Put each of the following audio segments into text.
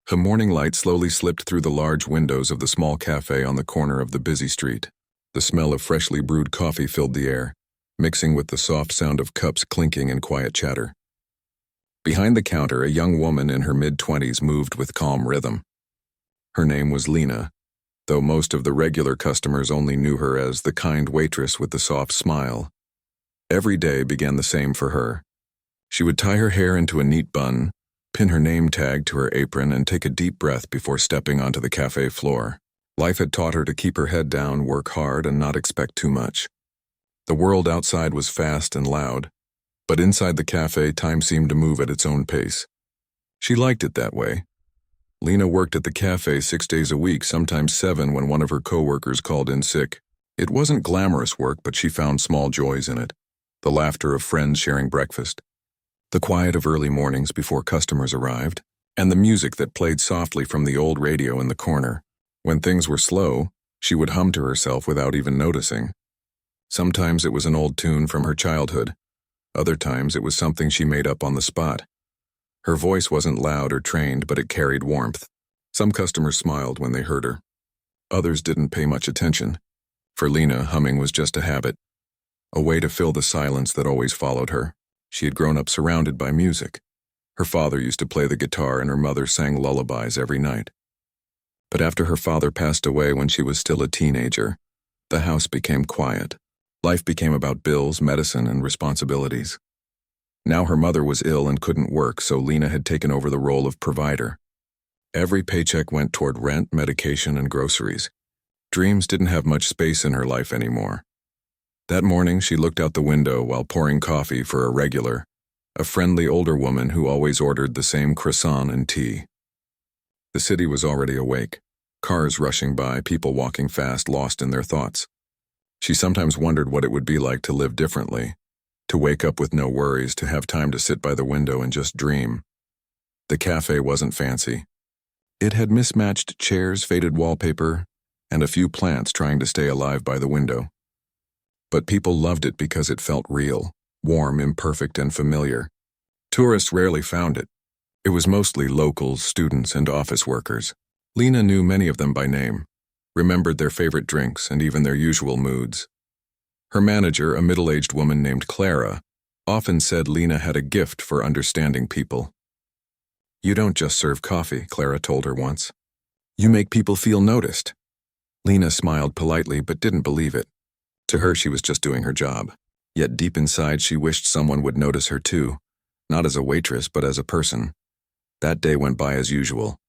The morning light slowly slipped through the large windows of the small cafe on the corner of the busy street. The smell of freshly brewed coffee filled the air, mixing with the soft sound of cups clinking and quiet chatter. Behind the counter, a young woman in her mid-20s moved with calm rhythm. Her name was Lena, though most of the regular customers only knew her as the kind waitress with the soft smile. Every day began the same for her. She would tie her hair into a neat bun, pin her name tag to her apron, and take a deep breath before stepping onto the cafe floor. Life had taught her to keep her head down, work hard, and not expect too much. The world outside was fast and loud, but inside the cafe, time seemed to move at its own pace. She liked it that way. Lena worked at the cafe 6 days a week, sometimes 7 when one of her coworkers called in sick. It wasn't glamorous work, but she found small joys in it. The laughter of friends sharing breakfast, the quiet of early mornings before customers arrived, and the music that played softly from the old radio in the corner. When things were slow, she would hum to herself without even noticing. Sometimes it was an old tune from her childhood. Other times it was something she made up on the spot. Her voice wasn't loud or trained, but it carried warmth. Some customers smiled when they heard her. Others didn't pay much attention. For Lena, humming was just a habit, a way to fill the silence that always followed her. She had grown up surrounded by music. Her father used to play the guitar and her mother sang lullabies every night. But after her father passed away when she was still a teenager, the house became quiet. Life became about bills, medicine, and responsibilities. Now her mother was ill and couldn't work, so Lena had taken over the role of provider. Every paycheck went toward rent, medication, and groceries. Dreams didn't have much space in her life anymore. That morning, she looked out the window while pouring coffee for a regular, a friendly older woman who always ordered the same croissant and tea. The city was already awake, cars rushing by, people walking fast, lost in their thoughts. She sometimes wondered what it would be like to live differently, to wake up with no worries, to have time to sit by the window and just dream. The cafe wasn't fancy. It had mismatched chairs, faded wallpaper, and a few plants trying to stay alive by the window. But people loved it because it felt real, warm, imperfect, and familiar. Tourists rarely found it. It was mostly locals, students, and office workers. Lena knew many of them by name, remembered their favorite drinks and even their usual moods. Her manager, a middle-aged woman named Clara, often said Lena had a gift for understanding people. "You don't just serve coffee," Clara told her once. "You make people feel noticed." Lena smiled politely but didn't believe it. To her, she was just doing her job. Yet deep inside, she wished someone would notice her too, not as a waitress but as a person. That day went by as usual.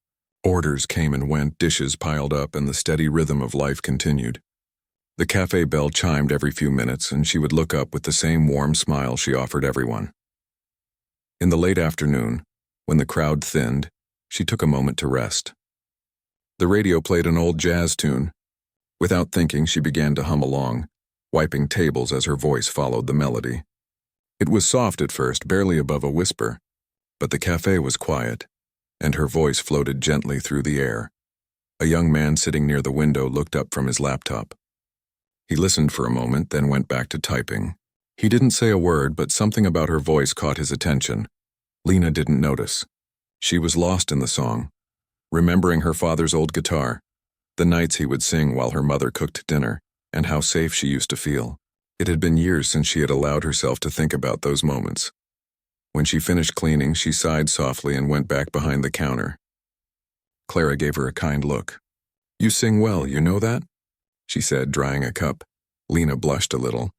Orders came and went, dishes piled up, and the steady rhythm of life continued. The cafe bell chimed every few minutes, and she would look up with the same warm smile she offered everyone. In the late afternoon, when the crowd thinned, she took a moment to rest. The radio played an old jazz tune. Without thinking, she began to hum along, wiping tables as her voice followed the melody. It was soft at first, barely above a whisper, but the cafe was quiet, and her voice floated gently through the air. A young man sitting near the window looked up from his laptop. He listened for a moment, then went back to typing. He didn't say a word, but something about her voice caught his attention. Lena didn't notice. She was lost in the song, remembering her father's old guitar, the nights he would sing while her mother cooked dinner, and how safe she used to feel. It had been years since she had allowed herself to think about those moments. When she finished cleaning, she sighed softly and went back behind the counter. Clara gave her a kind look. "You sing well, you know that?" she said, drying a cup. Lena blushed a little.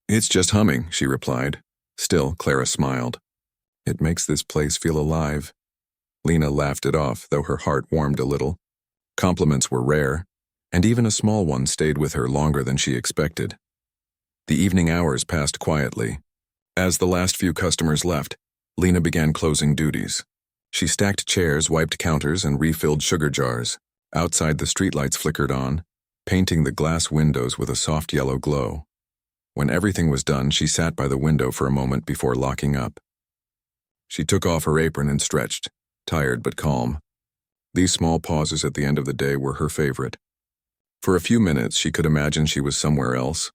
"It's just humming," she replied. Still, Clara smiled. "It makes this place feel alive." Lena laughed it off, though her heart warmed a little. Compliments were rare, and even a small one stayed with her longer than she expected. The evening hours passed quietly. As the last few customers left, Lena began closing duties. She stacked chairs, wiped counters, and refilled sugar jars. Outside, the streetlights flickered on, painting the glass windows with a soft yellow glow. When everything was done, she sat by the window for a moment before locking up. She took off her apron and stretched, tired but calm. These small pauses at the end of the day were her favorite. For a few minutes, she could imagine she was somewhere else,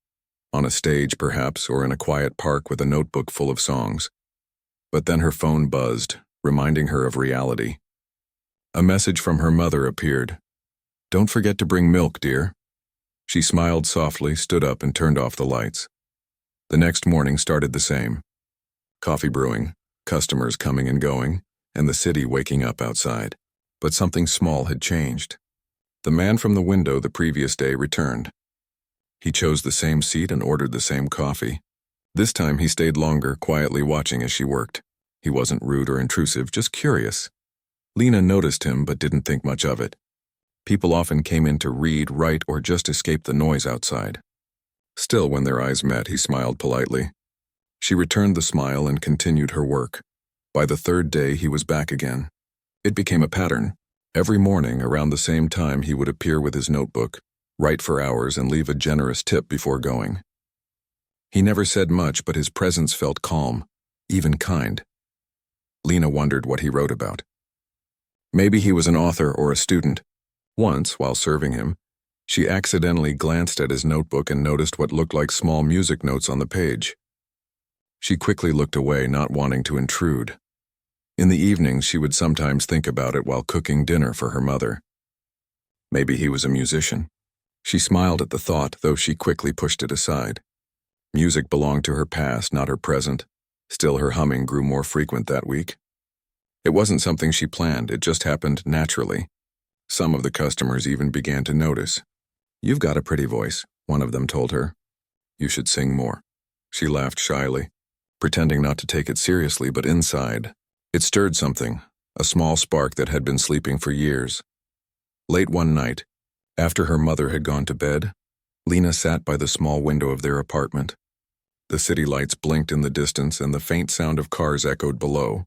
on a stage perhaps, or in a quiet park with a notebook full of songs. But then her phone buzzed, reminding her of reality. A message from her mother appeared. "Don't forget to bring milk, dear." She smiled softly, stood up, and turned off the lights. The next morning started the same. Coffee brewing, customers coming and going, and the city waking up outside. But something small had changed. The man from the window the previous day returned. He chose the same seat and ordered the same coffee. This time he stayed longer, quietly watching as she worked. He wasn't rude or intrusive, just curious. Lena noticed him but didn't think much of it. People often came in to read, write, or just escape the noise outside. Still, when their eyes met, he smiled politely. She returned the smile and continued her work. By the third day, he was back again. It became a pattern. Every morning, around the same time, he would appear with his notebook, write for hours, and leave a generous tip before going. He never said much, but his presence felt calm, even kind. Lena wondered what he wrote about. Maybe he was an author or a student. Once, while serving him, she accidentally glanced at his notebook and noticed what looked like small music notes on the page. She quickly looked away, not wanting to intrude. In the evenings, she would sometimes think about it while cooking dinner for her mother. Maybe he was a musician. She smiled at the thought, though she quickly pushed it aside. Music belonged to her past, not her present. Still, her humming grew more frequent that week. It wasn't something she planned, it just happened naturally. Some of the customers even began to notice. "You've got a pretty voice," one of them told her. "You should sing more." She laughed shyly, pretending not to take it seriously, but inside, it stirred something, a small spark that had been sleeping for years. Late one night, after her mother had gone to bed, Lena sat by the small window of their apartment. The city lights blinked in the distance and the faint sound of cars echoed below.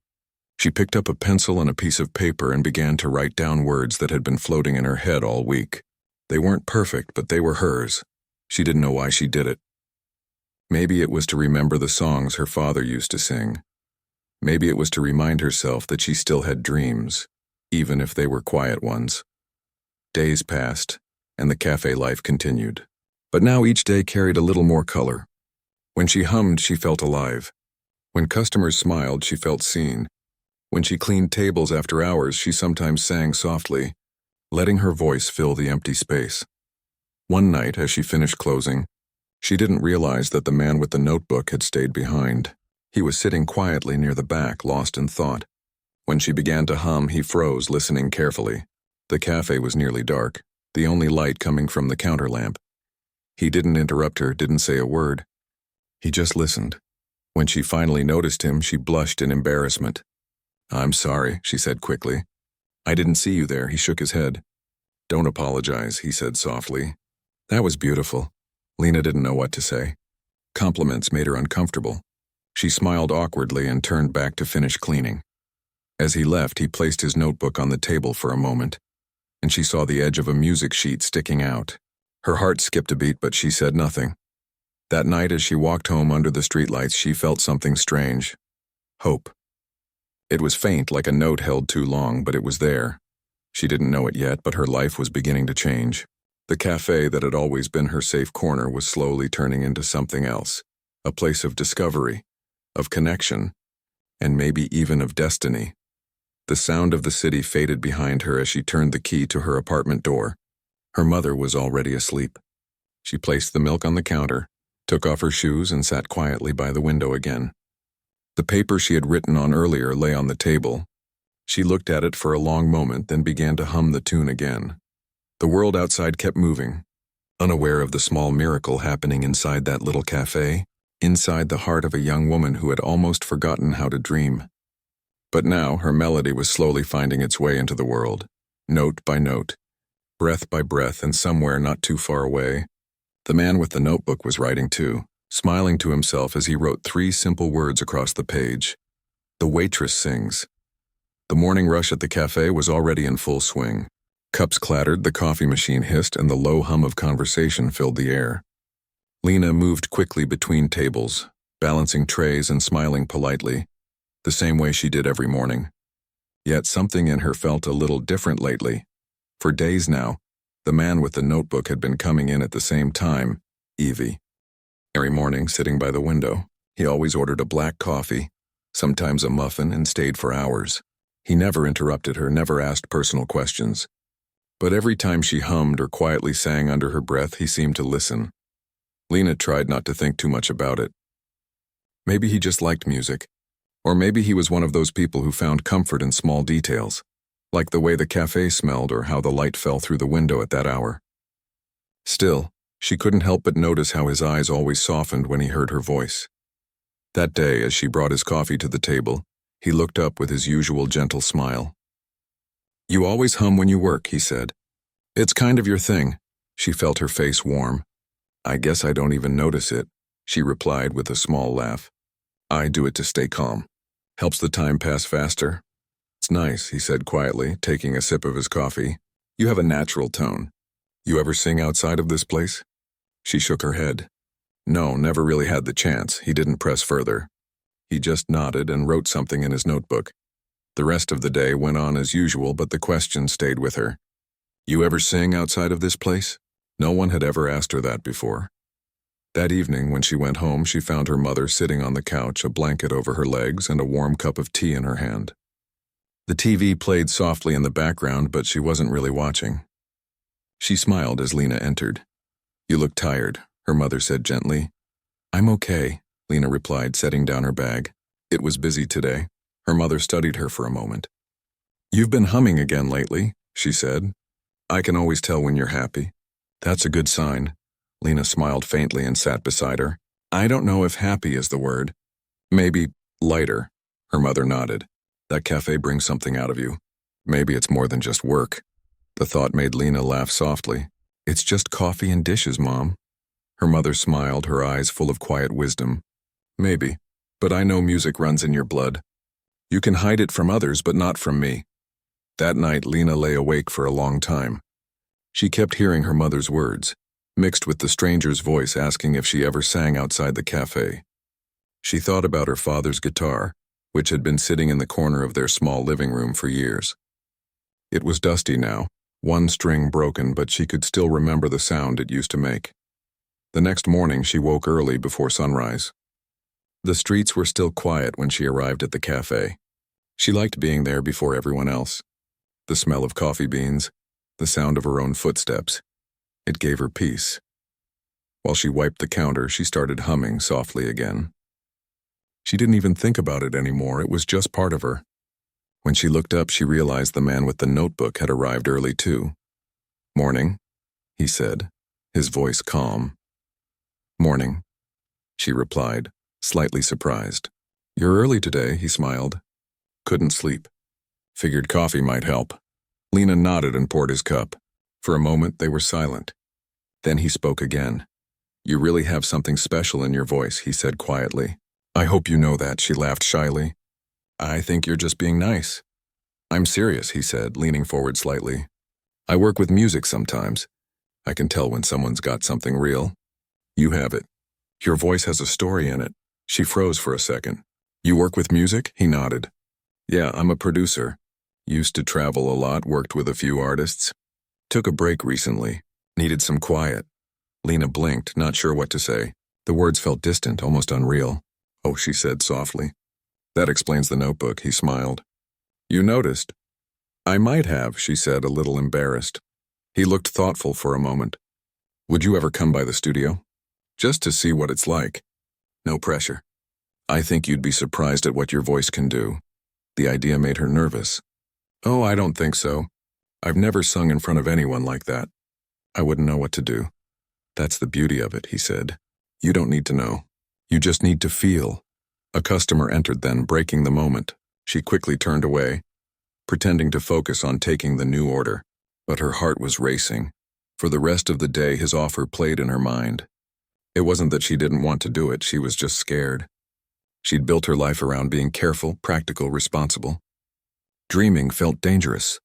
She picked up a pencil and a piece of paper and began to write down words that had been floating in her head all week. They weren't perfect, but they were hers. She didn't know why she did it. Maybe it was to remember the songs her father used to sing. Maybe it was to remind herself that she still had dreams, even if they were quiet ones. Days passed, and the cafe life continued. But now each day carried a little more color. When she hummed, she felt alive. When customers smiled, she felt seen. When she cleaned tables after hours, she sometimes sang softly, letting her voice fill the empty space. One night, as she finished closing, she didn't realize that the man with the notebook had stayed behind. He was sitting quietly near the back, lost in thought. When she began to hum, he froze, listening carefully. The cafe was nearly dark, the only light coming from the counter lamp. He didn't interrupt her, didn't say a word. He just listened. When she finally noticed him, she blushed in embarrassment. "I'm sorry," she said quickly. "I didn't see you there." He shook his head. "Don't apologize," he said softly. "That was beautiful." Lena didn't know what to say. Compliments made her uncomfortable. She smiled awkwardly and turned back to finish cleaning. As he left, he placed his notebook on the table for a moment, and she saw the edge of a music sheet sticking out. Her heart skipped a beat, but she said nothing. That night, as she walked home under the streetlights, she felt something strange. Hope. It was faint, like a note held too long, but it was there. She didn't know it yet, but her life was beginning to change. The cafe that had always been her safe corner was slowly turning into something else, a place of discovery, of connection, and maybe even of destiny. The sound of the city faded behind her as she turned the key to her apartment door. Her mother was already asleep. She placed the milk on the counter, took off her shoes, and sat quietly by the window again. The paper she had written on earlier lay on the table. She looked at it for a long moment, then began to hum the tune again. The world outside kept moving, unaware of the small miracle happening inside that little cafe, inside the heart of a young woman who had almost forgotten how to dream. But now her melody was slowly finding its way into the world, note by note, breath by breath, and somewhere not too far away, the man with the notebook was writing too, smiling to himself as he wrote 3 simple words across the page. "The waitress sings." The morning rush at the cafe was already in full swing. Cups clattered, the coffee machine hissed, and the low hum of conversation filled the air. Lena moved quickly between tables, balancing trays and smiling politely, the same way she did every morning. Yet something in her felt a little different lately. For days now, the man with the notebook had been coming in at the same time, Evie. Every morning, sitting by the window, he always ordered a black coffee, sometimes a muffin, and stayed for hours. He never interrupted her, never asked personal questions. But every time she hummed or quietly sang under her breath, he seemed to listen. Lena tried not to think too much about it. Maybe he just liked music. Or maybe he was one of those people who found comfort in small details, like the way the cafe smelled or how the light fell through the window at that hour. Still, she couldn't help but notice how his eyes always softened when he heard her voice. That day, as she brought his coffee to the table, he looked up with his usual gentle smile. "You always hum when you work," he said. "It's kind of your thing." She felt her face warm. "I guess I don't even notice it," she replied with a small laugh. "I do it to stay calm. Helps the time pass faster." "It's nice," he said quietly, taking a sip of his coffee. "You have a natural tone. You ever sing outside of this place?" She shook her head. No, never really had the chance. He didn't press further. He just nodded and wrote something in his notebook. The rest of the day went on as usual, but the question stayed with her. "You ever sing outside of this place?" No one had ever asked her that before. That evening, when she went home, she found her mother sitting on the couch, a blanket over her legs and a warm cup of tea in her hand. The TV played softly in the background, but she wasn't really watching. She smiled as Lena entered. "You look tired," her mother said gently. "I'm okay," Lena replied, setting down her bag. It was busy today. Her mother studied her for a moment. "You've been humming again lately," she said. "I can always tell when you're happy." "That's a good sign." Lena smiled faintly and sat beside her. "I don't know if happy is the word. Maybe lighter." Her mother nodded. "That cafe brings something out of you. Maybe it's more than just work." The thought made Lena laugh softly. "It's just coffee and dishes, Mom." Her mother smiled, her eyes full of quiet wisdom. "Maybe, but I know music runs in your blood. You can hide it from others, but not from me." That night, Lena lay awake for a long time. She kept hearing her mother's words, mixed with the stranger's voice asking if she ever sang outside the cafe. She thought about her father's guitar, which had been sitting in the corner of their small living room for years. It was dusty now, one string broken, but she could still remember the sound it used to make. The next morning, she woke early before sunrise. The streets were still quiet when she arrived at the cafe. She liked being there before everyone else. The smell of coffee beans, the sound of her own footsteps. It gave her peace. While she wiped the counter, she started humming softly again. She didn't even think about it anymore, it was just part of her. When she looked up, she realized the man with the notebook had arrived early too. "Morning," he said, his voice calm. "Morning," she replied, slightly surprised. "You're early today," he smiled. "Couldn't sleep. Figured coffee might help." Lena nodded and poured his cup. For a moment, they were silent. Then he spoke again. "You really have something special in your voice," he said quietly. "I hope you know that," she laughed shyly. "I think you're just being nice." "I'm serious," he said, leaning forward slightly. "I work with music sometimes. I can tell when someone's got something real. You have it. Your voice has a story in it." She froze for a second. "You work with music?" He nodded. "Yeah, I'm a producer. Used to travel a lot, worked with a few artists. Took a break recently. Needed some quiet." Lena blinked, not sure what to say. The words felt distant, almost unreal. "Oh," she said softly. "That explains the notebook," he smiled. "You noticed?" "I might have," she said, a little embarrassed. He looked thoughtful for a moment. "Would you ever come by the studio? Just to see what it's like. No pressure. I think you'd be surprised at what your voice can do." The idea made her nervous. "Oh, I don't think so. I've never sung in front of anyone like that. I wouldn't know what to do." "That's the beauty of it," he said. "You don't need to know. You just need to feel." A customer entered then, breaking the moment. She quickly turned away, pretending to focus on taking the new order. But her heart was racing. For the rest of the day, his offer played in her mind. It wasn't that she didn't want to do it, she was just scared. She'd built her life around being careful, practical, responsible. Dreaming felt dangerous.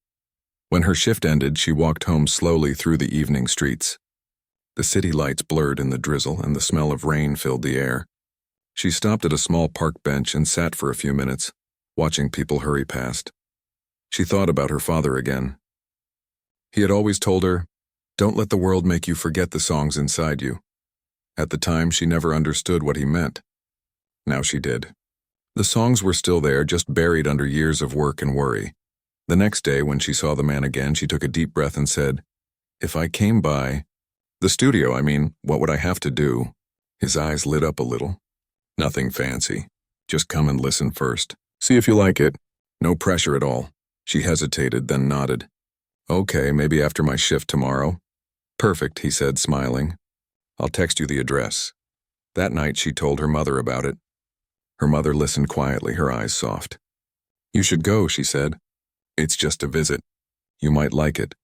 When her shift ended, she walked home slowly through the evening streets. The city lights blurred in the drizzle, and the smell of rain filled the air. She stopped at a small park bench and sat for a few minutes, watching people hurry past. She thought about her father again. He had always told her, "Don't let the world make you forget the songs inside you." At the time, she never understood what he meant. Now she did. The songs were still there, just buried under years of work and worry. The next day, when she saw the man again, she took a deep breath and said, "If I came by the studio, what would I have to do?" His eyes lit up a little. "Nothing fancy. Just come and listen first. See if you like it. No pressure at all." She hesitated, then nodded. "Okay, maybe after my shift tomorrow." "Perfect," he said, smiling. "I'll text you the address." That night she told her mother about it. Her mother listened quietly, her eyes soft. "You should go," she said. "It's just a visit. You might like it."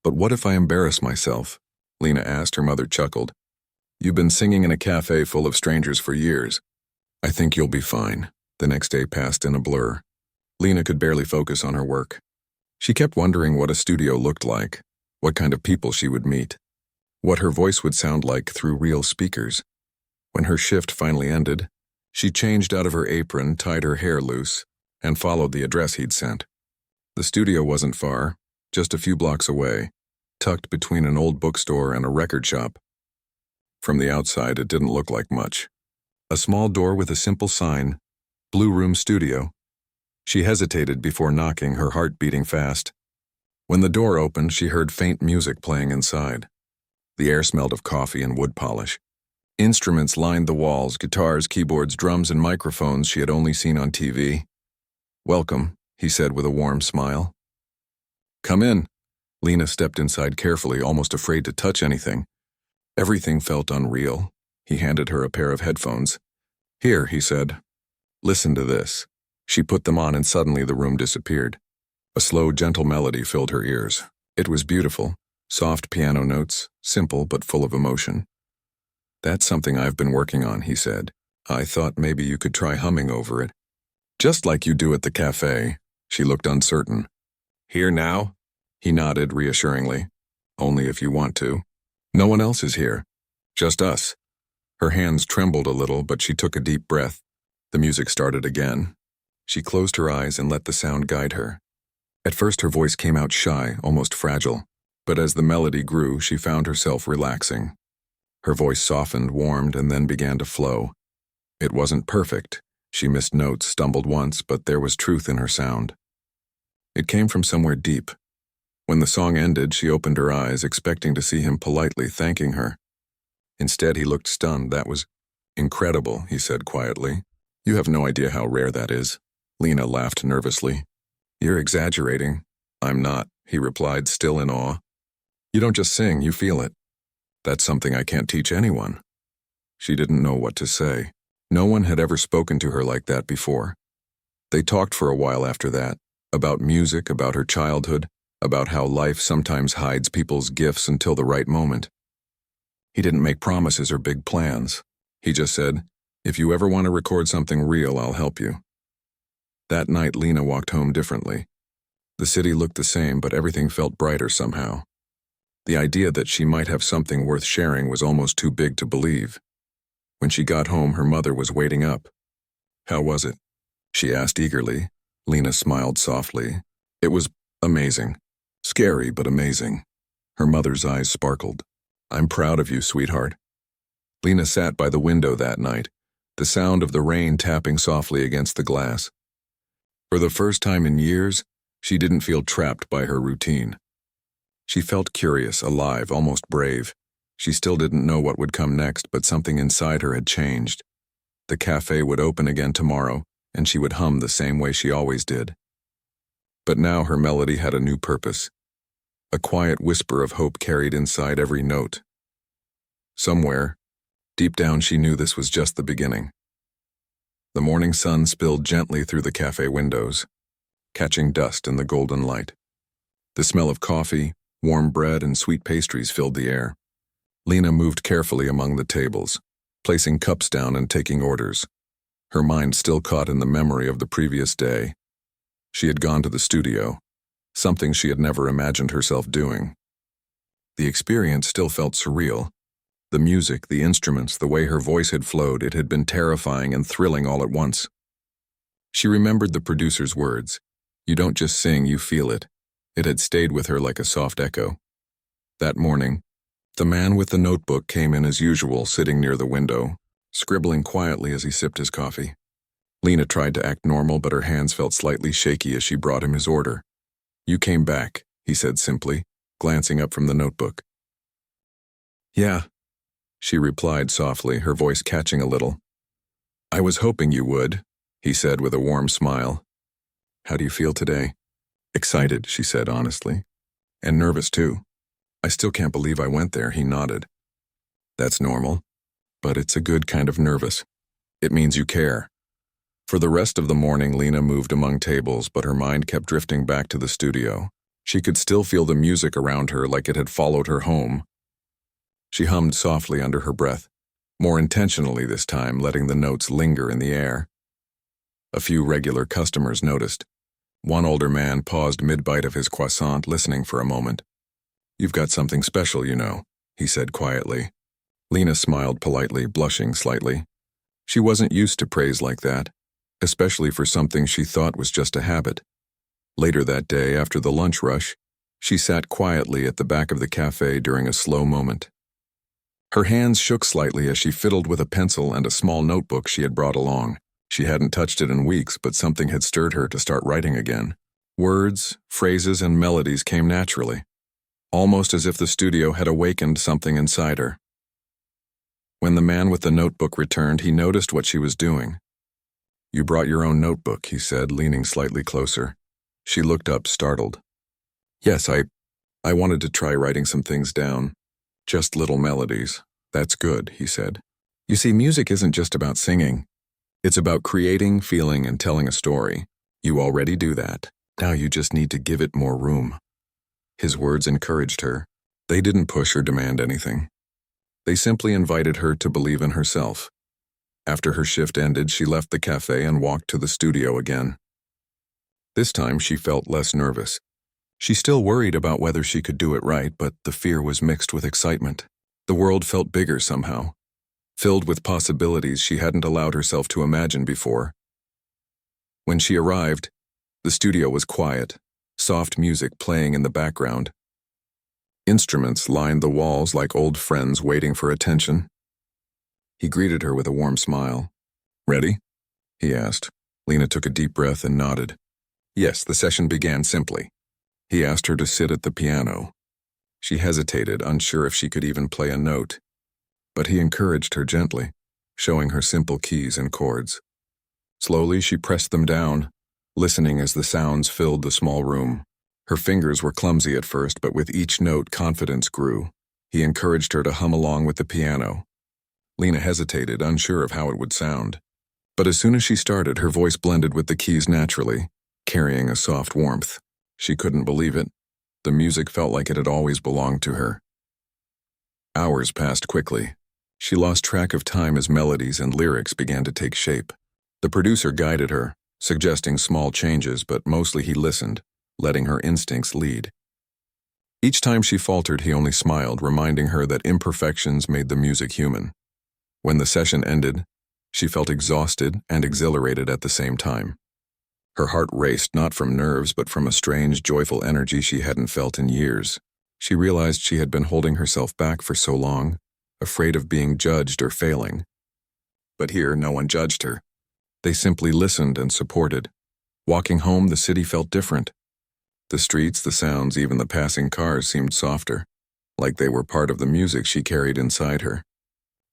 "But what if I embarrass myself?" Lena asked. Her mother chuckled. "You've been singing in a cafe full of strangers for years. I think you'll be fine." The next day passed in a blur. Lena could barely focus on her work. She kept wondering what a studio looked like, what kind of people she would meet, what her voice would sound like through real speakers. When her shift finally ended, she changed out of her apron, tied her hair loose, and followed the address he'd sent. The studio wasn't far, just a few blocks away, tucked between an old bookstore and a record shop. From the outside, it didn't look like much. A small door with a simple sign, "Blue Room Studio." She hesitated before knocking, her heart beating fast. When the door opened, she heard faint music playing inside. The air smelled of coffee and wood polish. Instruments lined the walls, guitars, keyboards, drums, and microphones she had only seen on TV. "Welcome," he said with a warm smile. "Come in." Lena stepped inside carefully, almost afraid to touch anything. Everything felt unreal. He handed her a pair of headphones. "Here," he said. "Listen to this." She put them on and suddenly the room disappeared. A slow, gentle melody filled her ears. It was beautiful, soft piano notes, simple but full of emotion. "That's something I've been working on," he said. "I thought maybe you could try humming over it." "Just like you do at the cafe." She looked uncertain. "Here now?" He nodded reassuringly. "Only if you want to. No one else is here. Just us." Her hands trembled a little, but she took a deep breath. The music started again. She closed her eyes and let the sound guide her. At first her voice came out shy, almost fragile, but as the melody grew, she found herself relaxing. Her voice softened, warmed, and then began to flow. It wasn't perfect. She missed notes, stumbled once, but there was truth in her sound. It came from somewhere deep. When the song ended, she opened her eyes, expecting to see him politely thanking her. Instead, he looked stunned. "That was incredible," he said quietly. "You have no idea how rare that is." Lena laughed nervously. "You're exaggerating." "I'm not," he replied, still in awe. "You don't just sing, you feel it." "That's something I can't teach anyone." She didn't know what to say. No one had ever spoken to her like that before. They talked for a while after that, about music, about her childhood, about how life sometimes hides people's gifts until the right moment. He didn't make promises or big plans. He just said, "If you ever want to record something real, I'll help you." That night, Lena walked home differently. The city looked the same, but everything felt brighter somehow. The idea that she might have something worth sharing was almost too big to believe. When she got home, her mother was waiting up. "How was it?" she asked eagerly. Lena smiled softly. "It was amazing. Scary, but amazing." Her mother's eyes sparkled. "I'm proud of you, sweetheart." Lena sat by the window that night, the sound of the rain tapping softly against the glass. For the first time in years, she didn't feel trapped by her routine. She felt curious, alive, almost brave. She still didn't know what would come next, but something inside her had changed. The cafe would open again tomorrow, and she would hum the same way she always did. But now her melody had a new purpose. A quiet whisper of hope carried inside every note. Somewhere, deep down, she knew this was just the beginning. The morning sun spilled gently through the cafe windows, catching dust in the golden light. The smell of coffee, warm bread, and sweet pastries filled the air. Lena moved carefully among the tables, placing cups down and taking orders. Her mind still caught in the memory of the previous day. She had gone to the studio, something she had never imagined herself doing. The experience still felt surreal. The music, the instruments, the way her voice had flowed, it had been terrifying and thrilling all at once. She remembered the producer's words, "You don't just sing, you feel it." It had stayed with her like a soft echo. That morning, the man with the notebook came in as usual, sitting near the window, scribbling quietly as he sipped his coffee. Lena tried to act normal, but her hands felt slightly shaky as she brought him his order. "You came back," he said simply, glancing up from the notebook. "Yeah," she replied softly, her voice catching a little. "I was hoping you would," he said with a warm smile. "How do you feel today?" "Excited," she said honestly. "And nervous too. I still can't believe I went there," he nodded. "That's normal, but it's a good kind of nervous. It means you care." For the rest of the morning, Lena moved among tables, but her mind kept drifting back to the studio. She could still feel the music around her like it had followed her home. She hummed softly under her breath, more intentionally this time, letting the notes linger in the air. A few regular customers noticed. One older man paused mid-bite of his croissant, listening for a moment. "You've got something special, you know," he said quietly. Lena smiled politely, blushing slightly. She wasn't used to praise like that, especially for something she thought was just a habit. Later that day, after the lunch rush, she sat quietly at the back of the cafe during a slow moment. Her hands shook slightly as she fiddled with a pencil and a small notebook she had brought along. She hadn't touched it in weeks, but something had stirred her to start writing again. Words, phrases, and melodies came naturally, almost as if the studio had awakened something inside her. When the man with the notebook returned, he noticed what she was doing. "You brought your own notebook," he said, leaning slightly closer. She looked up, startled. "Yes, I wanted to try writing some things down. Just little melodies." "That's good," he said. "You see, music isn't just about singing. It's about creating, feeling, and telling a story. You already do that. Now you just need to give it more room." His words encouraged her. They didn't push or demand anything. They simply invited her to believe in herself. After her shift ended, she left the cafe and walked to the studio again. This time she felt less nervous. She still worried about whether she could do it right, but the fear was mixed with excitement. The world felt bigger somehow, filled with possibilities she hadn't allowed herself to imagine before. When she arrived, the studio was quiet, soft music playing in the background. Instruments lined the walls like old friends waiting for attention. He greeted her with a warm smile. "Ready?" he asked. Lena took a deep breath and nodded. Yes, the session began simply. He asked her to sit at the piano. She hesitated, unsure if she could even play a note. But he encouraged her gently, showing her simple keys and chords. Slowly she pressed them down, listening as the sounds filled the small room. Her fingers were clumsy at first, but with each note confidence grew. He encouraged her to hum along with the piano. Lena hesitated, unsure of how it would sound. But as soon as she started, her voice blended with the keys naturally, carrying a soft warmth. She couldn't believe it. The music felt like it had always belonged to her. Hours passed quickly. She lost track of time as melodies and lyrics began to take shape. The producer guided her, suggesting small changes, but mostly he listened, letting her instincts lead. Each time she faltered, he only smiled, reminding her that imperfections made the music human. When the session ended, she felt exhausted and exhilarated at the same time. Her heart raced not from nerves but from a strange, joyful energy she hadn't felt in years. She realized she had been holding herself back for so long, afraid of being judged or failing. But here, no one judged her. They simply listened and supported. Walking home, the city felt different. The streets, the sounds, even the passing cars seemed softer, like they were part of the music she carried inside her.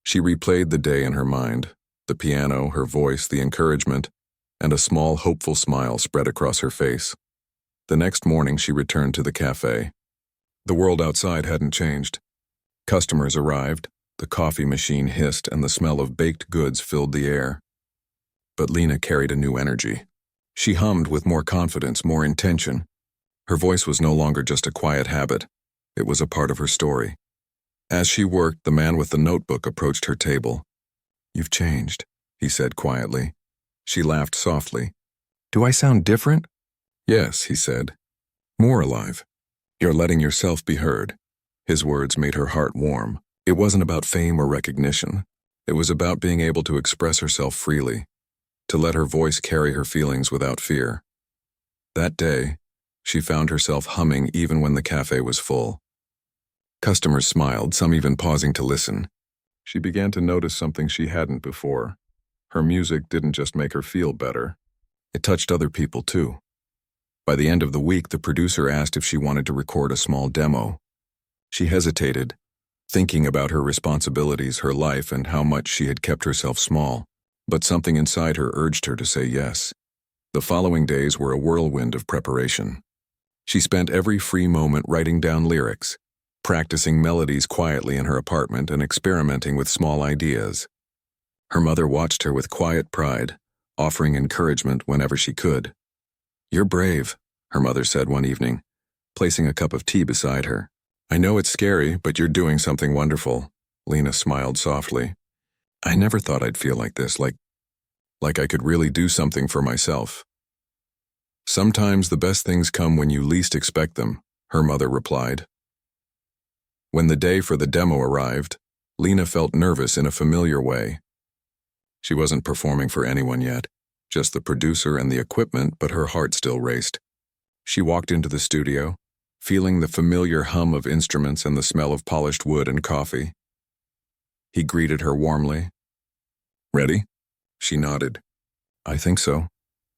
She replayed the day in her mind, the piano, her voice, the encouragement, and a small, hopeful smile spread across her face. The next morning, she returned to the cafe. The world outside hadn't changed. Customers arrived, the coffee machine hissed, and the smell of baked goods filled the air. But Lena carried a new energy. She hummed with more confidence, more intention. Her voice was no longer just a quiet habit. It was a part of her story. As she worked, the man with the notebook approached her table. "You've changed," he said quietly. She laughed softly. "Do I sound different?" "Yes," he said. "More alive. You're letting yourself be heard." His words made her heart warm. It wasn't about fame or recognition. It was about being able to express herself freely, to let her voice carry her feelings without fear. That day, she found herself humming even when the cafe was full. Customers smiled, some even pausing to listen. She began to notice something she hadn't before. Her music didn't just make her feel better. It touched other people too. By the end of the week, the producer asked if she wanted to record a small demo. She hesitated, thinking about her responsibilities, her life, and how much she had kept herself small. But something inside her urged her to say yes. The following days were a whirlwind of preparation. She spent every free moment writing down lyrics, practicing melodies quietly in her apartment, and experimenting with small ideas. Her mother watched her with quiet pride, offering encouragement whenever she could. "You're brave," her mother said one evening, placing a cup of tea beside her. "I know it's scary, but you're doing something wonderful." Lena smiled softly. "I never thought I'd feel like this, like I could really do something for myself." "Sometimes the best things come when you least expect them," her mother replied. When the day for the demo arrived, Lena felt nervous in a familiar way. She wasn't performing for anyone yet, just the producer and the equipment, but her heart still raced. She walked into the studio, feeling the familiar hum of instruments and the smell of polished wood and coffee. He greeted her warmly. "Ready?" She nodded. "I think so."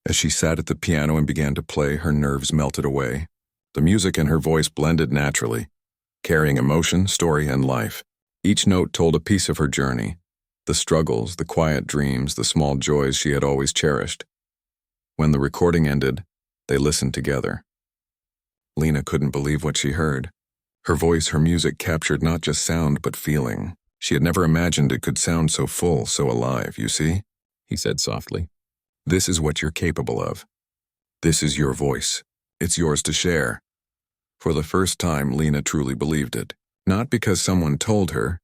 As she sat at the piano and began to play, her nerves melted away. The music and her voice blended naturally, carrying emotion, story, and life. Each note told a piece of her journey, the struggles, the quiet dreams, the small joys she had always cherished. When the recording ended, they listened together. Lena couldn't believe what she heard. Her voice, her music captured not just sound but feeling. She had never imagined it could sound so full, so alive, "You see?" he said softly. "This is what you're capable of. This is your voice. It's yours to share." For the first time, Lena truly believed it. Not because someone told her,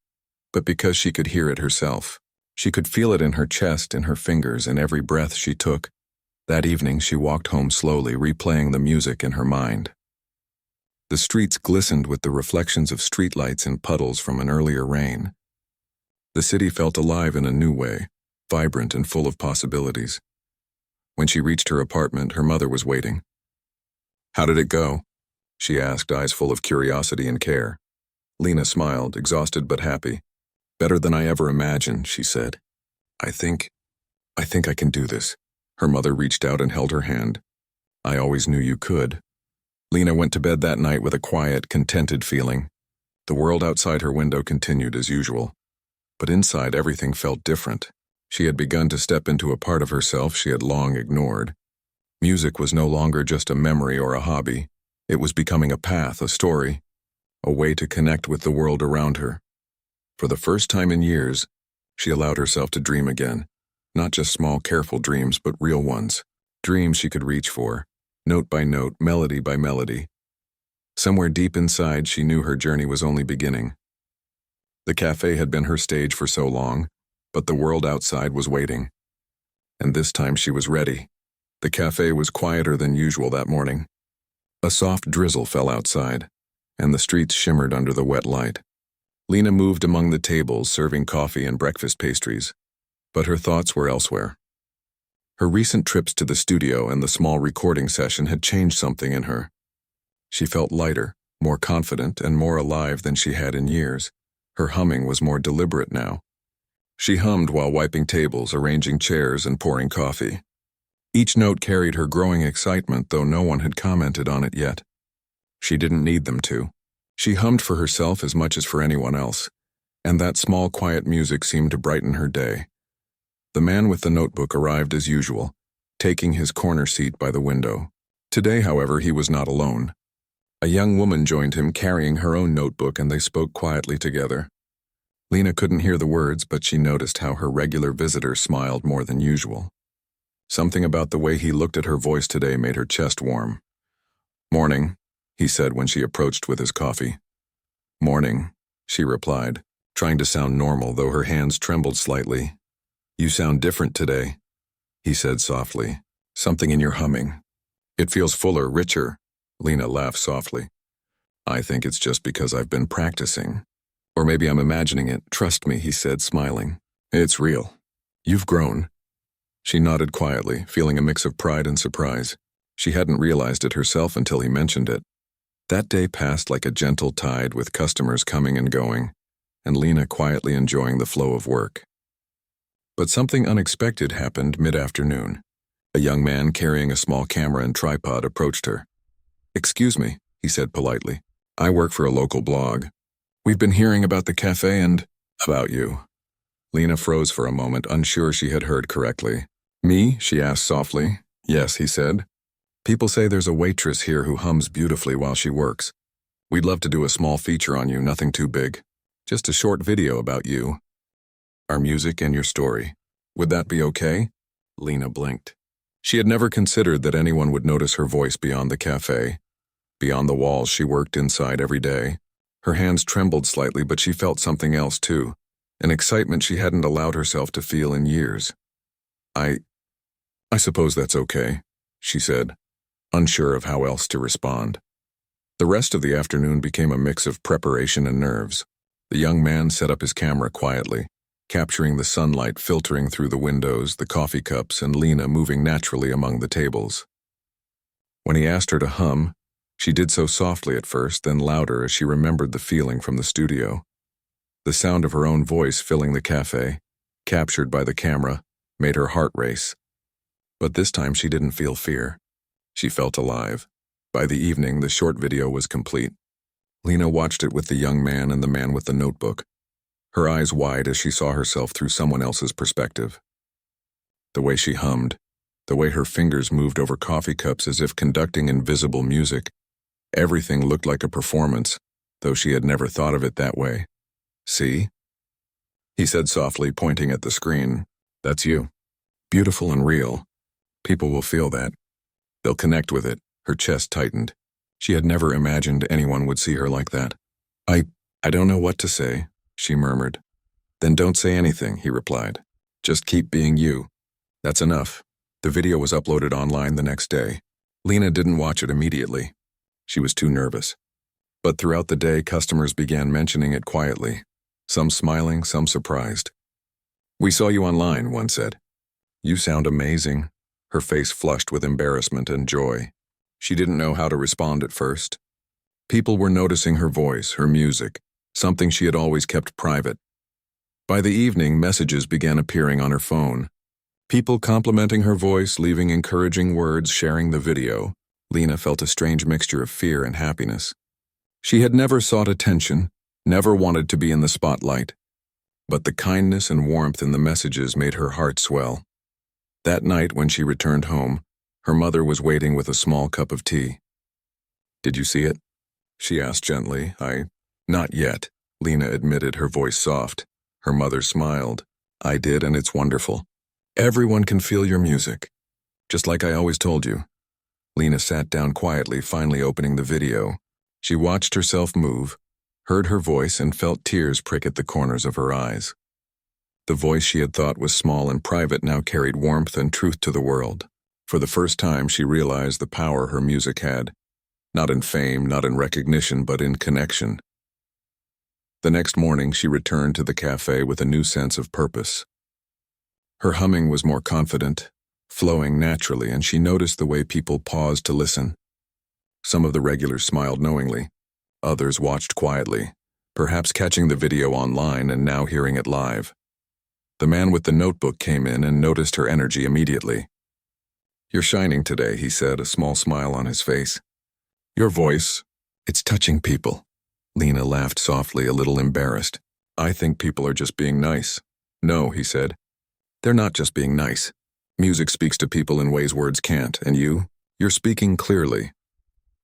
but because she could hear it herself. She could feel it in her chest, in her fingers, in every breath she took. That evening, she walked home slowly, replaying the music in her mind. The streets glistened with the reflections of streetlights and puddles from an earlier rain. The city felt alive in a new way, vibrant and full of possibilities. When she reached her apartment, her mother was waiting. "How did it go?" she asked, eyes full of curiosity and care. Lena smiled, exhausted but happy. "Better than I ever imagined," she said. I think I can do this." Her mother reached out and held her hand. "I always knew you could." Lena went to bed that night with a quiet, contented feeling. The world outside her window continued as usual. But inside, everything felt different. She had begun to step into a part of herself she had long ignored. Music was no longer just a memory or a hobby. It was becoming a path, a story, a way to connect with the world around her. For the first time in years, she allowed herself to dream again. Not just small, careful dreams, but real ones. Dreams she could reach for, note by note, melody by melody. Somewhere deep inside, she knew her journey was only beginning. The cafe had been her stage for so long, but the world outside was waiting. And this time she was ready. The cafe was quieter than usual that morning. A soft drizzle fell outside, and the streets shimmered under the wet light. Lena moved among the tables, serving coffee and breakfast pastries, but her thoughts were elsewhere. Her recent trips to the studio and the small recording session had changed something in her. She felt lighter, more confident, and more alive than she had in years. Her humming was more deliberate now. She hummed while wiping tables, arranging chairs, and pouring coffee. Each note carried her growing excitement, though no one had commented on it yet. She didn't need them to. She hummed for herself as much as for anyone else, and that small, quiet music seemed to brighten her day. The man with the notebook arrived as usual, taking his corner seat by the window. Today, however, he was not alone. A young woman joined him, carrying her own notebook, and they spoke quietly together. Lena couldn't hear the words, but she noticed how her regular visitor smiled more than usual. Something about the way he looked at her voice today made her chest warm. "Morning," he said when she approached with his coffee. "Morning," she replied, trying to sound normal, though her hands trembled slightly. "You sound different today," he said softly. "Something in your humming. It feels fuller, richer." Lena laughed softly. "I think it's just because I've been practicing. Or maybe I'm imagining it. Trust me," he said, smiling. "It's real. You've grown." She nodded quietly, feeling a mix of pride and surprise. She hadn't realized it herself until he mentioned it. That day passed like a gentle tide, with customers coming and going, and Lena quietly enjoying the flow of work. But something unexpected happened mid-afternoon. A young man carrying a small camera and tripod approached her. "Excuse me," he said politely. "I work for a local blog. We've been hearing about the cafe and about you." Lena froze for a moment, unsure she had heard correctly. "Me?" she asked softly. "Yes," he said. "People say there's a waitress here who hums beautifully while she works. We'd love to do a small feature on you, nothing too big. Just a short video about you, our music, and your story. Would that be okay?" Lena blinked. She had never considered that anyone would notice her voice beyond the cafe, beyond the walls she worked inside every day. Her hands trembled slightly, but she felt something else too, an excitement she hadn't allowed herself to feel in years. I suppose that's okay," she said, unsure of how else to respond. The rest of the afternoon became a mix of preparation and nerves. The young man set up his camera quietly, capturing the sunlight filtering through the windows, the coffee cups, and Lena moving naturally among the tables. When he asked her to hum, she did so softly at first, then louder as she remembered the feeling from the studio. The sound of her own voice filling the cafe, captured by the camera, made her heart race. But this time she didn't feel fear. She felt alive. By the evening, the short video was complete. Lena watched it with the young man and the man with the notebook, her eyes wide as she saw herself through someone else's perspective. The way she hummed, the way her fingers moved over coffee cups as if conducting invisible music, everything looked like a performance, though she had never thought of it that way. "See?" he said softly, pointing at the screen. "That's you. Beautiful and real. People will feel that. They'll connect with it." Her chest tightened. She had never imagined anyone would see her like that. I don't know what to say," she murmured. "Then don't say anything," he replied. "Just keep being you. That's enough." The video was uploaded online the next day. Lena didn't watch it immediately. She was too nervous. But throughout the day, customers began mentioning it quietly, some smiling, some surprised. "We saw you online," one said. "You sound amazing." Her face flushed with embarrassment and joy. She didn't know how to respond at first. People were noticing her voice, her music, something she had always kept private. By the evening, messages began appearing on her phone. People complimenting her voice, leaving encouraging words, sharing the video. Lena felt a strange mixture of fear and happiness. She had never sought attention, never wanted to be in the spotlight. But the kindness and warmth in the messages made her heart swell. That night, when she returned home, her mother was waiting with a small cup of tea. "Did you see it?" she asked gently. Not yet," Lena admitted, her voice soft. Her mother smiled. "I did, and it's wonderful. Everyone can feel your music. Just like I always told you." Lena sat down quietly, finally opening the video. She watched herself move, heard her voice, and felt tears prick at the corners of her eyes. The voice she had thought was small and private now carried warmth and truth to the world. For the first time, she realized the power her music had. Not in fame, not in recognition, but in connection. The next morning, she returned to the cafe with a new sense of purpose. Her humming was more confident, flowing naturally, and she noticed the way people paused to listen. Some of the regulars smiled knowingly. Others watched quietly, perhaps catching the video online and now hearing it live. The man with the notebook came in and noticed her energy immediately. "You're shining today," he said, a small smile on his face. "Your voice, it's touching people." Lena laughed softly, a little embarrassed. "I think people are just being nice." "No," he said. "They're not just being nice. Music speaks to people in ways words can't, and you're speaking clearly."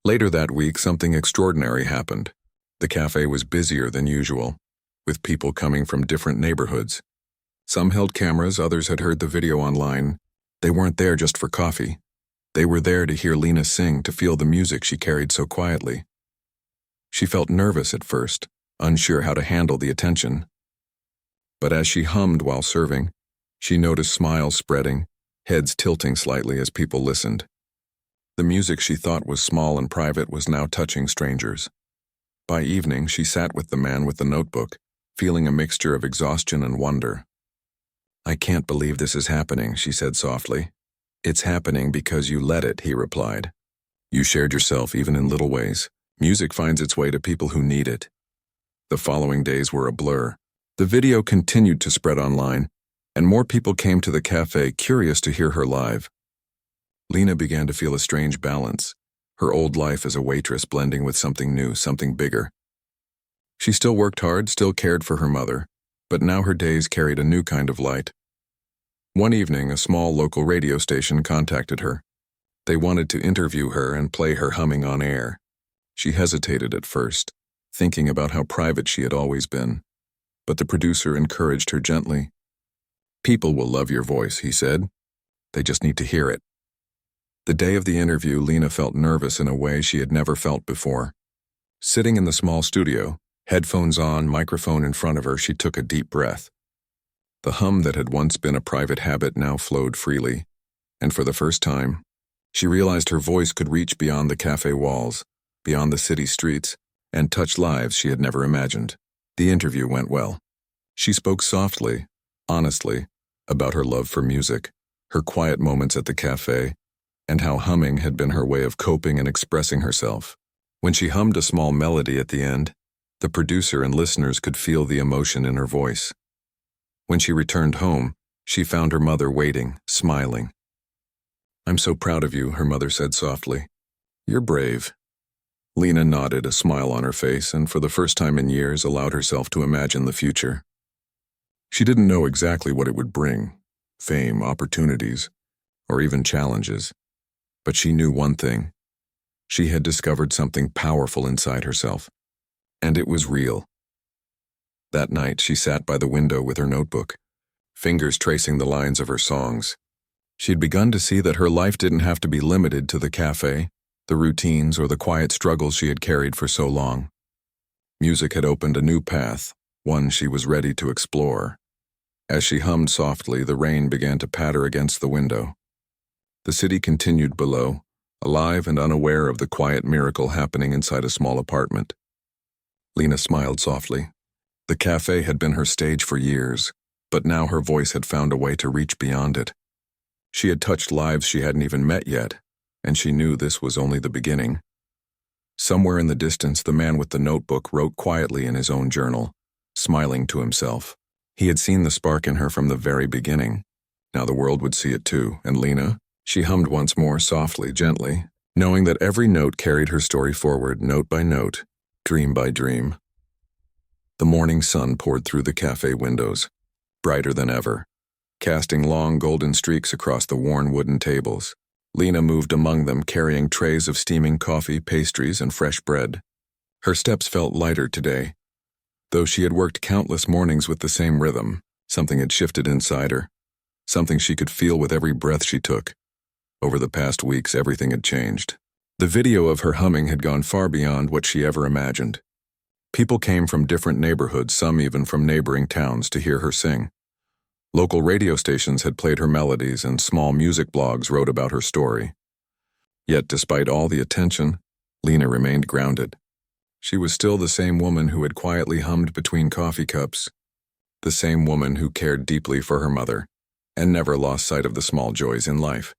Later that week, something extraordinary happened. The cafe was busier than usual, with people coming from different neighborhoods. Some held cameras, others had heard the video online. They weren't there just for coffee. They were there to hear Lena sing, to feel the music she carried so quietly. She felt nervous at first, unsure how to handle the attention. But as she hummed while serving, she noticed smiles spreading, heads tilting slightly as people listened. The music she thought was small and private was now touching strangers. By evening, she sat with the man with the notebook, feeling a mixture of exhaustion and wonder. "I can't believe this is happening," she said softly. "It's happening because you let it," he replied. "You shared yourself even in little ways. Music finds its way to people who need it." The following days were a blur. The video continued to spread online, and more people came to the cafe curious to hear her live. Lena began to feel a strange balance, her old life as a waitress blending with something new, something bigger. She still worked hard, still cared for her mother, but now her days carried a new kind of light. One evening, a small local radio station contacted her. They wanted to interview her and play her humming on air. She hesitated at first, thinking about how private she had always been. But the producer encouraged her gently. "People will love your voice," he said. "They just need to hear it." The day of the interview, Lena felt nervous in a way she had never felt before. Sitting in the small studio, headphones on, microphone in front of her, she took a deep breath. The hum that had once been a private habit now flowed freely, and for the first time, she realized her voice could reach beyond the cafe walls, beyond the city streets, and touch lives she had never imagined. The interview went well. She spoke softly, honestly, about her love for music, her quiet moments at the cafe, and how humming had been her way of coping and expressing herself. When she hummed a small melody at the end, the producer and listeners could feel the emotion in her voice. When she returned home, she found her mother waiting, smiling. "I'm so proud of you," her mother said softly. "You're brave." Lena nodded, a smile on her face, and for the first time in years allowed herself to imagine the future. She didn't know exactly what it would bring, fame, opportunities, or even challenges. But she knew one thing. She had discovered something powerful inside herself, and it was real. That night, she sat by the window with her notebook, fingers tracing the lines of her songs. She had begun to see that her life didn't have to be limited to the cafe, the routines, or the quiet struggles she had carried for so long. Music had opened a new path, one she was ready to explore. As she hummed softly, the rain began to patter against the window. The city continued below, alive and unaware of the quiet miracle happening inside a small apartment. Lena smiled softly. The cafe had been her stage for years, but now her voice had found a way to reach beyond it. She had touched lives she hadn't even met yet, and she knew this was only the beginning. Somewhere in the distance, the man with the notebook wrote quietly in his own journal, smiling to himself. He had seen the spark in her from the very beginning. Now the world would see it too, and Lena? She hummed once more, softly, gently, knowing that every note carried her story forward, note by note, dream by dream. The morning sun poured through the cafe windows, brighter than ever, casting long golden streaks across the worn wooden tables. Lena moved among them, carrying trays of steaming coffee, pastries, and fresh bread. Her steps felt lighter today. Though she had worked countless mornings with the same rhythm, something had shifted inside her, something she could feel with every breath she took. Over the past weeks, everything had changed. The video of her humming had gone far beyond what she ever imagined. People came from different neighborhoods, some even from neighboring towns, to hear her sing. Local radio stations had played her melodies, and small music blogs wrote about her story. Yet, despite all the attention, Lena remained grounded. She was still the same woman who had quietly hummed between coffee cups, the same woman who cared deeply for her mother, and never lost sight of the small joys in life.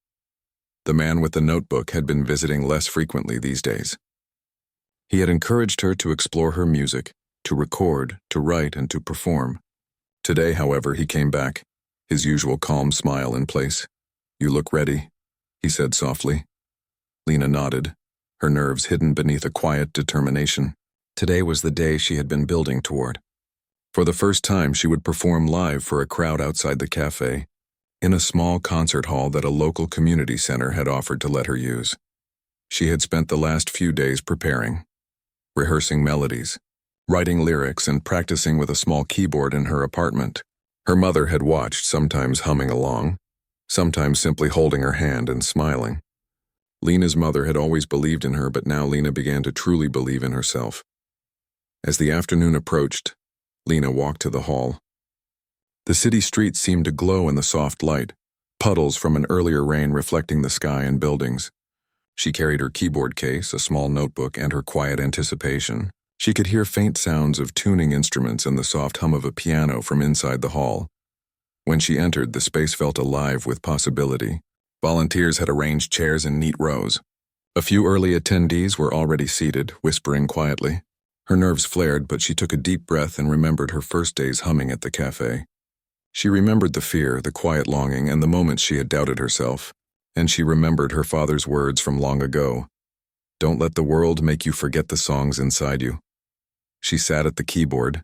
The man with the notebook had been visiting less frequently these days. He had encouraged her to explore her music, to record, to write, and to perform. Today, however, he came back, his usual calm smile in place. "You look ready," he said softly. Lena nodded, her nerves hidden beneath a quiet determination. Today was the day she had been building toward. For the first time, she would perform live for a crowd outside the cafe, in a small concert hall that a local community center had offered to let her use. She had spent the last few days preparing, rehearsing melodies, writing lyrics, and practicing with a small keyboard in her apartment. Her mother had watched, sometimes humming along, sometimes simply holding her hand and smiling. Lena's mother had always believed in her, but now Lena began to truly believe in herself. As the afternoon approached, Lena walked to the hall. The city streets seemed to glow in the soft light, puddles from an earlier rain reflecting the sky and buildings. She carried her keyboard case, a small notebook, and her quiet anticipation. She could hear faint sounds of tuning instruments and the soft hum of a piano from inside the hall. When she entered, the space felt alive with possibility. Volunteers had arranged chairs in neat rows. A few early attendees were already seated, whispering quietly. Her nerves flared, but she took a deep breath and remembered her first days humming at the cafe. She remembered the fear, the quiet longing, and the moments she had doubted herself. And she remembered her father's words from long ago. Don't let the world make you forget the songs inside you. She sat at the keyboard,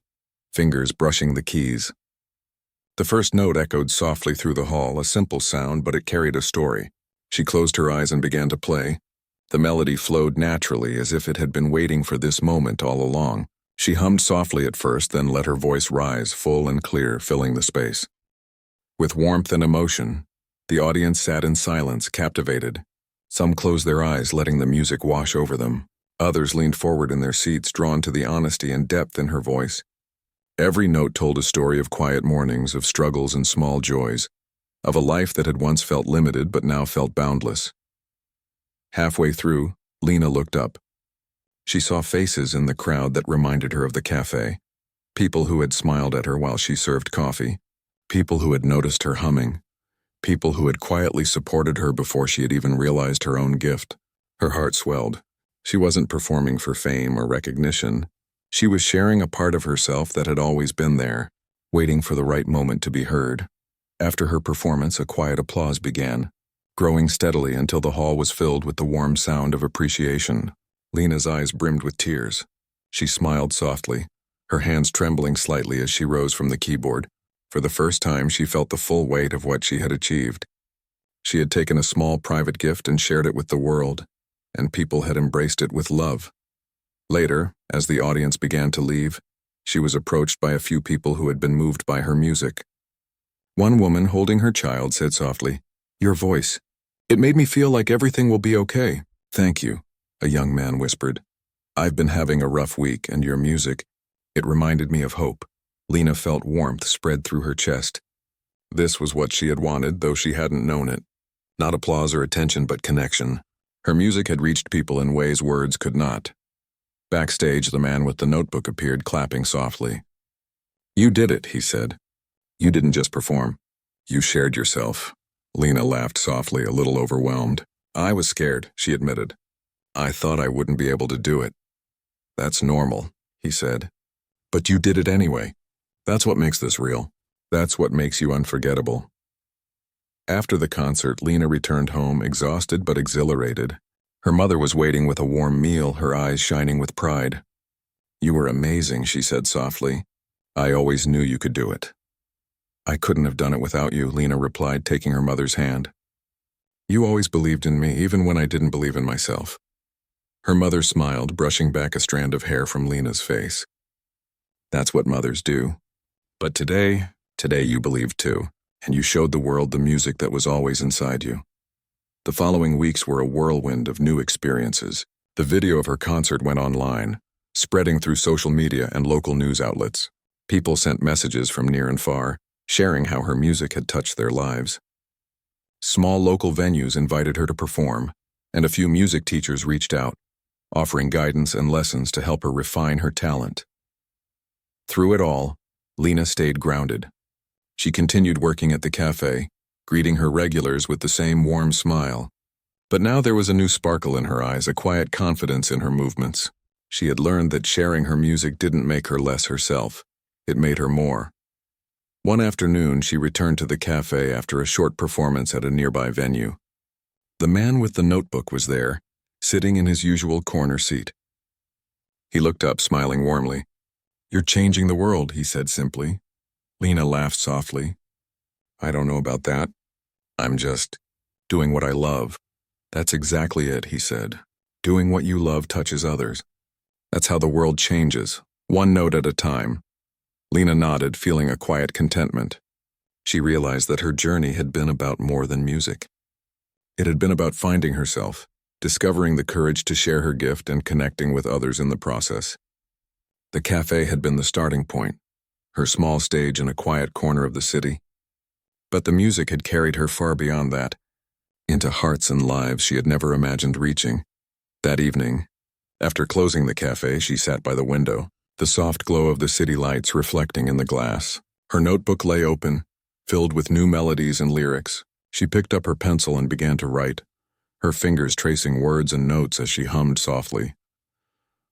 fingers brushing the keys. The first note echoed softly through the hall, a simple sound, but it carried a story. She closed her eyes and began to play. The melody flowed naturally, as if it had been waiting for this moment all along. She hummed softly at first, then let her voice rise, full and clear, filling the space. With warmth and emotion, the audience sat in silence, captivated. Some closed their eyes, letting the music wash over them. Others leaned forward in their seats, drawn to the honesty and depth in her voice. Every note told a story of quiet mornings, of struggles and small joys, of a life that had once felt limited but now felt boundless. Halfway through, Lena looked up. She saw faces in the crowd that reminded her of the cafe. People who had smiled at her while she served coffee. People who had noticed her humming. People who had quietly supported her before she had even realized her own gift. Her heart swelled. She wasn't performing for fame or recognition. She was sharing a part of herself that had always been there, waiting for the right moment to be heard. After her performance, a quiet applause began, growing steadily until the hall was filled with the warm sound of appreciation. Lena's eyes brimmed with tears. She smiled softly, her hands trembling slightly as she rose from the keyboard. For the first time, she felt the full weight of what she had achieved. She had taken a small private gift and shared it with the world, and people had embraced it with love. Later, as the audience began to leave, she was approached by a few people who had been moved by her music. One woman, holding her child, said softly, "Your voice. It made me feel like everything will be okay." "Thank you," a young man whispered. "I've been having a rough week, and your music, it reminded me of hope." Lena felt warmth spread through her chest. This was what she had wanted, though she hadn't known it. Not applause or attention, but connection. Her music had reached people in ways words could not. Backstage, the man with the notebook appeared, clapping softly. "You did it," he said. "You didn't just perform. You shared yourself." Lena laughed softly, a little overwhelmed. "I was scared," she admitted. "I thought I wouldn't be able to do it." "That's normal," he said. "But you did it anyway. That's what makes this real. That's what makes you unforgettable." After the concert, Lena returned home, exhausted but exhilarated. Her mother was waiting with a warm meal, her eyes shining with pride. "You were amazing," she said softly. "I always knew you could do it." "I couldn't have done it without you," Lena replied, taking her mother's hand. "You always believed in me, even when I didn't believe in myself." Her mother smiled, brushing back a strand of hair from Lena's face. "That's what mothers do. But today you believed too, and you showed the world the music that was always inside you." The following weeks were a whirlwind of new experiences. The video of her concert went online, spreading through social media and local news outlets. People sent messages from near and far, sharing how her music had touched their lives. Small local venues invited her to perform, and a few music teachers reached out, offering guidance and lessons to help her refine her talent. Through it all, Lena stayed grounded. She continued working at the cafe, greeting her regulars with the same warm smile. But now there was a new sparkle in her eyes, a quiet confidence in her movements. She had learned that sharing her music didn't make her less herself. It made her more. One afternoon, she returned to the cafe after a short performance at a nearby venue. The man with the notebook was there, sitting in his usual corner seat. He looked up, smiling warmly. "You're changing the world," he said simply. Lena laughed softly. "I don't know about that. I'm just doing what I love." "That's exactly it," he said. "Doing what you love touches others. That's how the world changes, one note at a time." Lena nodded, feeling a quiet contentment. She realized that her journey had been about more than music. It had been about finding herself, discovering the courage to share her gift and connecting with others in the process. The cafe had been the starting point, her small stage in a quiet corner of the city. But the music had carried her far beyond that, into hearts and lives she had never imagined reaching. That evening, after closing the cafe, she sat by the window, the soft glow of the city lights reflecting in the glass. Her notebook lay open, filled with new melodies and lyrics. She picked up her pencil and began to write, her fingers tracing words and notes as she hummed softly.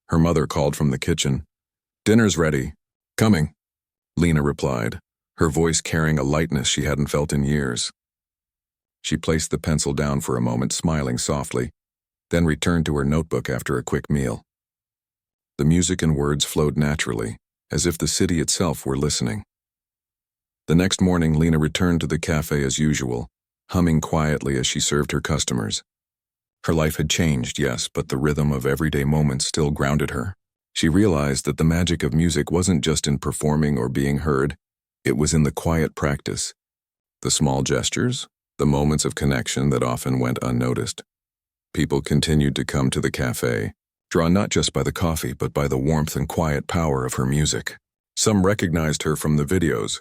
Her mother called from the kitchen. "Dinner's ready." "Coming," Lena replied, her voice carrying a lightness she hadn't felt in years. She placed the pencil down for a moment, smiling softly, then returned to her notebook after a quick meal. The music and words flowed naturally, as if the city itself were listening. The next morning, Lena returned to the cafe as usual, humming quietly as she served her customers. Her life had changed, yes, but the rhythm of everyday moments still grounded her. She realized that the magic of music wasn't just in performing or being heard, it was in the quiet practice, the small gestures, the moments of connection that often went unnoticed. People continued to come to the cafe, drawn not just by the coffee but by the warmth and quiet power of her music. Some recognized her from the videos,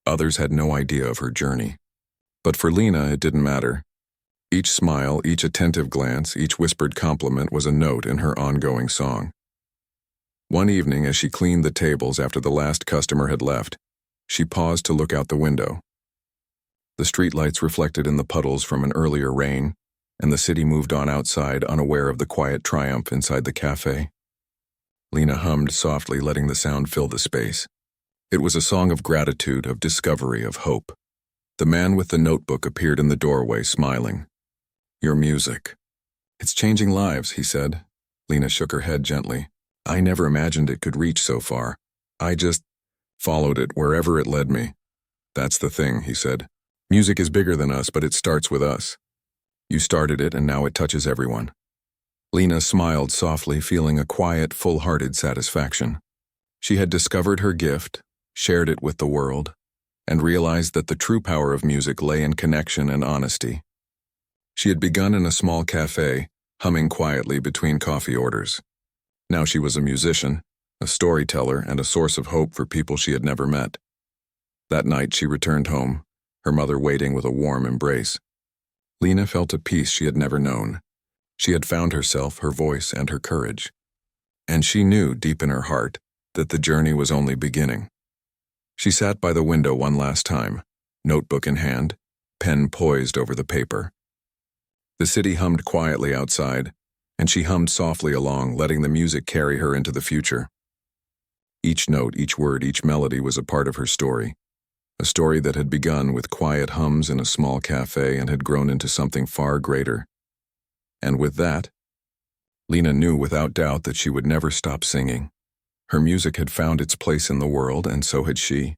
others had no idea of her journey. But for Lena, it didn't matter. Each smile, each attentive glance, each whispered compliment was a note in her ongoing song. One evening, as she cleaned the tables after the last customer had left, she paused to look out the window. The streetlights reflected in the puddles from an earlier rain, and the city moved on outside, unaware of the quiet triumph inside the cafe. Lena hummed softly, letting the sound fill the space. It was a song of gratitude, of discovery, of hope. The man with the notebook appeared in the doorway, smiling. "Your music. It's changing lives," he said. Lena shook her head gently. "I never imagined it could reach so far. I just followed it wherever it led me." "That's the thing," he said. "Music is bigger than us, but it starts with us. You started it, and now it touches everyone." Lena smiled softly, feeling a quiet, full-hearted satisfaction. She had discovered her gift, shared it with the world, and realized that the true power of music lay in connection and honesty. She had begun in a small cafe, humming quietly between coffee orders. Now she was a musician, a storyteller, and a source of hope for people she had never met. That night she returned home, her mother waiting with a warm embrace. Lena felt a peace she had never known. She had found herself, her voice, and her courage. And she knew, deep in her heart, that the journey was only beginning. She sat by the window one last time, notebook in hand, pen poised over the paper. The city hummed quietly outside, and she hummed softly along, letting the music carry her into the future. Each note, each word, each melody was a part of her story. A story that had begun with quiet hums in a small cafe and had grown into something far greater. And with that, Lena knew without doubt that she would never stop singing. Her music had found its place in the world, and so had she.